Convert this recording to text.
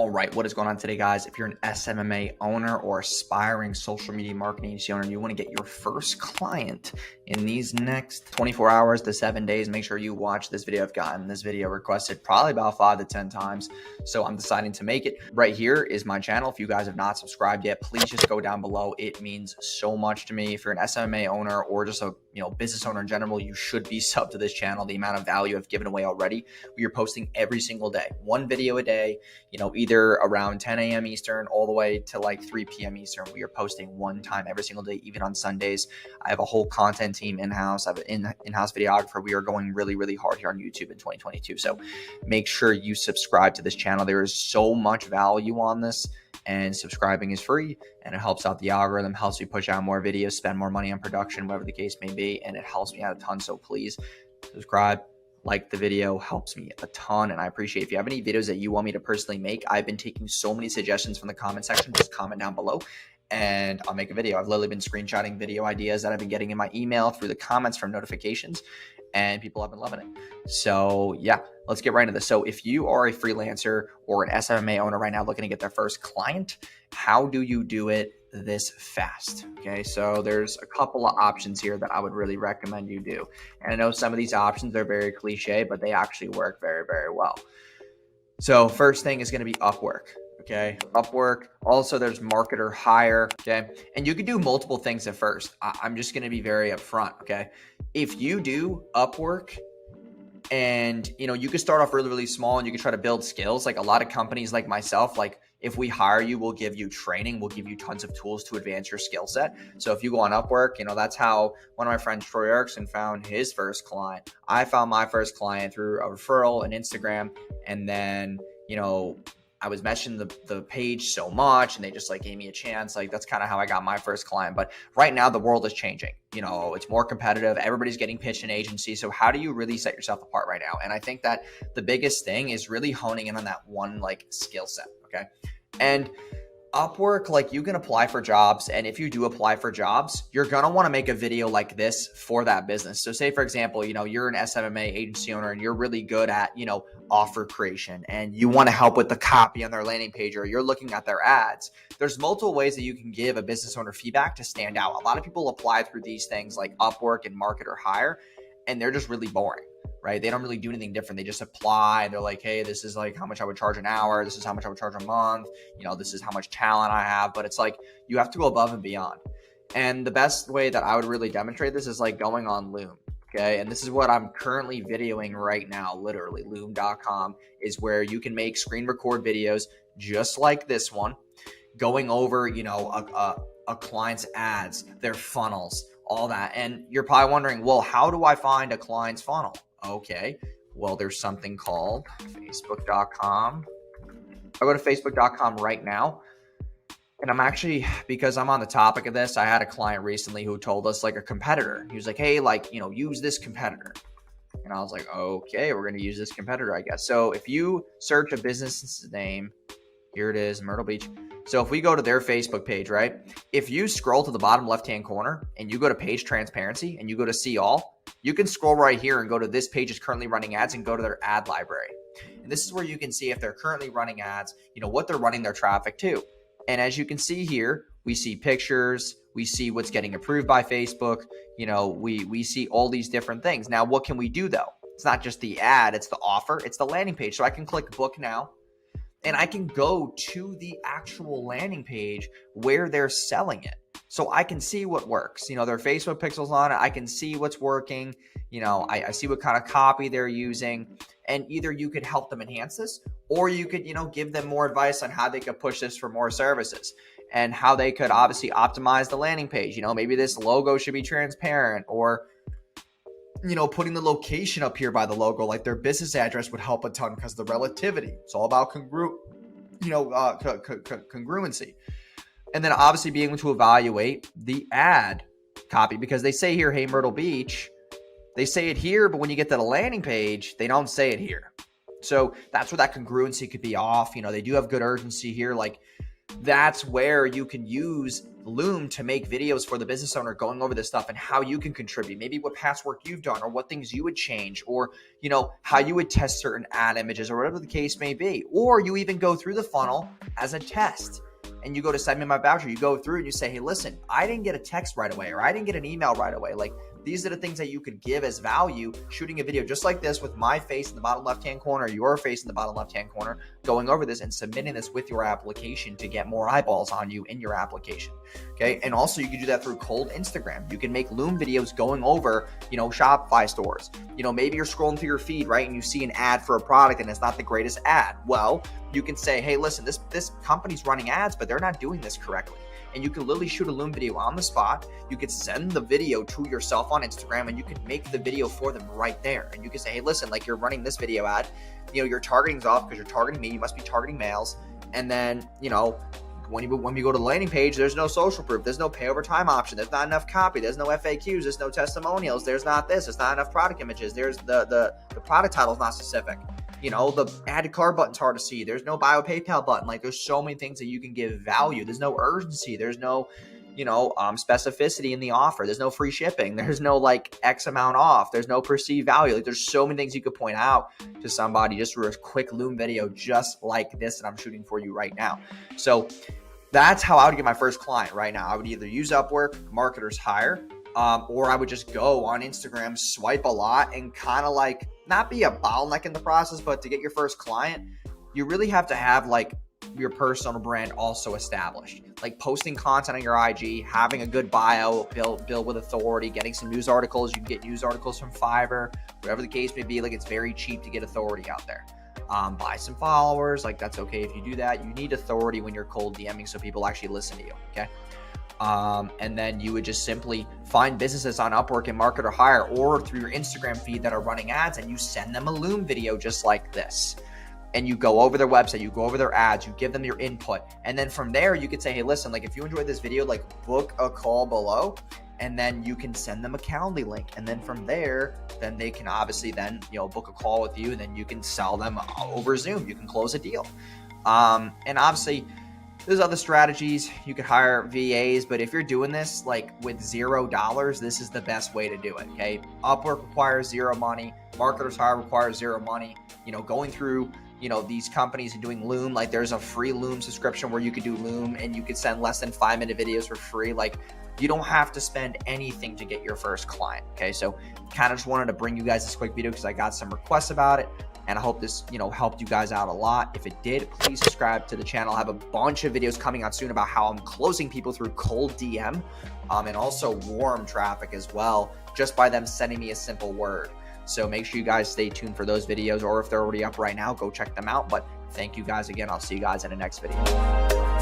All right, what is going on today, guys? If you're an SMMA owner or aspiring social media marketing agency owner and you want to get your first client in these next 24 hours to 7 days, make sure you watch this video. I've gotten this video requested probably about 5 to 10 times, so I'm deciding to make it. Right here is my channel. If you guys have not subscribed yet, please just go down below. It means so much to me. If you're an SMMA owner or just a business owner in general, you should be subbed to this channel. The amount of value I've given away already. We are posting every single day, one video a day, either around 10 a.m. Eastern all the way to like 3 p.m. Eastern. We are posting one time every single day, even on Sundays. I have a whole content team in-house. I have an in-house videographer. We are going really, really hard here on YouTube in 2022. So make sure you subscribe to this channel. There is so much value on this, and subscribing is free, and it helps out the algorithm, helps me push out more videos, spend more money on production, whatever the case may be, and it helps me out a ton. So please subscribe. Like the video, helps me a ton, and I appreciate it. If you have any videos that you want me to personally make, I've been taking so many suggestions from the comment section. Just comment down below and I'll make a video. I've literally been screenshotting video ideas that I've been getting in my email through the comments from notifications, and people have been loving it. So yeah, let's get right into this. So if you are a freelancer or an SMMA owner right now looking to get their first client, how do you do it this fast? Okay, so there's a couple of options here that I would really recommend you do. And I know some of these options are very cliche, but they actually work very, very well. So first thing is going to be Upwork. Okay, Upwork. Also, there's Marketer Hire. Okay, and you could do multiple things at first. I'm just going to be very upfront. Okay, if you do Upwork, and you can start off really, really small, and you can try to build skills. Like a lot of companies like myself, like if we hire you, we'll give you training, we'll give you tons of tools to advance your skill set. So if you go on Upwork, that's how one of my friends, Troy Erickson, found his first client. I found my first client through a referral and Instagram, and then I was mentioning the page so much, and they just gave me a chance. That's kind of how I got my first client. But right now the world is changing. It's more competitive. Everybody's getting pitched an agency. So how do you really set yourself apart right now? And I think that the biggest thing is really honing in on that one skill set. Okay. And Upwork, you can apply for jobs. And if you do apply for jobs, you're going to want to make a video like this for that business. So say, for example, you're an SMMA agency owner and you're really good at, offer creation, and you want to help with the copy on their landing page, or you're looking at their ads. There's multiple ways that you can give a business owner feedback to stand out. A lot of people apply through these things like Upwork and Marketer Hire, and they're just really boring. Right? They don't really do anything different. They just apply. They're like, hey, this is how much I would charge an hour. This is how much I would charge a month. This is how much talent I have. But it's you have to go above and beyond. And the best way that I would really demonstrate this is going on Loom. Okay. And this is what I'm currently videoing right now. Literally, loom.com is where you can make screen record videos just like this one, going over, a client's ads, their funnels, all that. And you're probably wondering, well, how do I find a client's funnel? Okay, well, there's something called facebook.com. I go to facebook.com right now, and I'm actually, because I'm on the topic of this, I had a client recently who told us a competitor. He was like, hey, use this competitor. And I was like, okay, we're going to use this competitor, I guess. So if you search a business name, here it is, Myrtle Beach. So if we go to their Facebook page, right? If you scroll to the bottom left-hand corner and you go to page transparency and you go to see all, you can scroll right here and go to this page is currently running ads and go to their ad library. And this is where you can see if they're currently running ads, what they're running their traffic to. And as you can see here, we see pictures, we see what's getting approved by Facebook. We see all these different things. Now, what can we do though? It's not just the ad, it's the offer, it's the landing page. So I can click book now, and I can go to the actual landing page where they're selling it. So I can see what works. Their Facebook pixels on it. I can see what's working. I see what kind of copy they're using. And either you could help them enhance this, or you could, give them more advice on how they could push this for more services and how they could obviously optimize the landing page. Maybe this logo should be transparent, or putting the location up here by the logo, like their business address would help a ton because the relativity. It's all about congruency. And then obviously being able to evaluate the ad copy, because they say here, hey, Myrtle Beach, they say it here, but when you get to the landing page, they don't say it here. So that's where that congruency could be off. They do have good urgency here. that's where you can use Loom to make videos for the business owner going over this stuff and how you can contribute, maybe what past work you've done or what things you would change, or, you know, how you would test certain ad images or whatever the case may be. Or you even go through the funnel as a test and you go to send me my voucher. You go through and you say, hey, listen, I didn't get a text right away, or I didn't get an email right away. Like, these are the things that you could give as value, shooting a video just like this with my face in the bottom left-hand corner, your face in the bottom left-hand corner, going over this and submitting this with your application to get more eyeballs on you in your application. Okay. And also you can do that through cold Instagram. You can make Loom videos going over, you know, Shopify stores. You know, maybe you're scrolling through your feed, right? And you see an ad for a product and it's not the greatest ad. Well, you can say, hey, listen, this company's running ads, but they're not doing this correctly. And you can literally shoot a Loom video on the spot. You could send the video to yourself on Instagram and you could make the video for them right there. And you can say, hey, listen, like, you're running this video ad, you know, your targeting's off because you're targeting me. You must be targeting males. And then, you know, when we go to the landing page, there's no social proof. There's no pay over time option. There's not enough copy. There's no FAQs. There's no testimonials. There's not this. There's not enough product images. There's the product title is not specific. You know, the add to cart button's hard to see. There's no bio PayPal button. Like, there's so many things that you can give value. There's no urgency. There's no, you know, specificity in the offer. There's no free shipping. There's no like X amount off. There's no perceived value. Like, there's so many things you could point out to somebody just for a quick Loom video just like this that I'm shooting for you right now. So that's how I would get my first client right now. I would either use Upwork, Marketers Hire, or I would just go on Instagram, swipe a lot, and kind of like not be a bottleneck in the process, but to get your first client, you really have to have like your personal brand also established. Like posting content on your IG, having a good bio, build with authority, getting some news articles. You can get news articles from Fiverr, whatever the case may be. Like, it's very cheap to get authority out there. Buy some followers. Like, that's okay if you do that. You need authority when you're cold DMing so people actually listen to you. Okay. And then you would just simply find businesses on Upwork and Market or Hire or through your Instagram feed that are running ads, and you send them a Loom video just like this. And you go over their website, you go over their ads, you give them your input. And then from there, you could say, hey, listen, like, if you enjoyed this video, like, book a call below. And then you can send them a Calendly link. And then from there, then they can obviously then, you know, book a call with you, and then you can sell them over Zoom. You can close a deal. And obviously, there's other strategies. You could hire VAs, but if you're doing this like with $0, this is the best way to do it. Okay. Upwork requires zero money. Marketers Hire requires zero money. You know, going through, you know, these companies and doing Loom, like, there's a free Loom subscription where you could do Loom and you could send less than 5-minute videos for free. Like, you don't have to spend anything to get your first client. Okay. So kind of just wanted to bring you guys this quick video because I got some requests about it. And I hope this, you know, helped you guys out a lot. If it did, please subscribe to the channel. I have a bunch of videos coming out soon about how I'm closing people through cold DM and also warm traffic as well, just by them sending me a simple word. So make sure you guys stay tuned for those videos, or if they're already up right now, go check them out. But thank you guys again. I'll see you guys in the next video.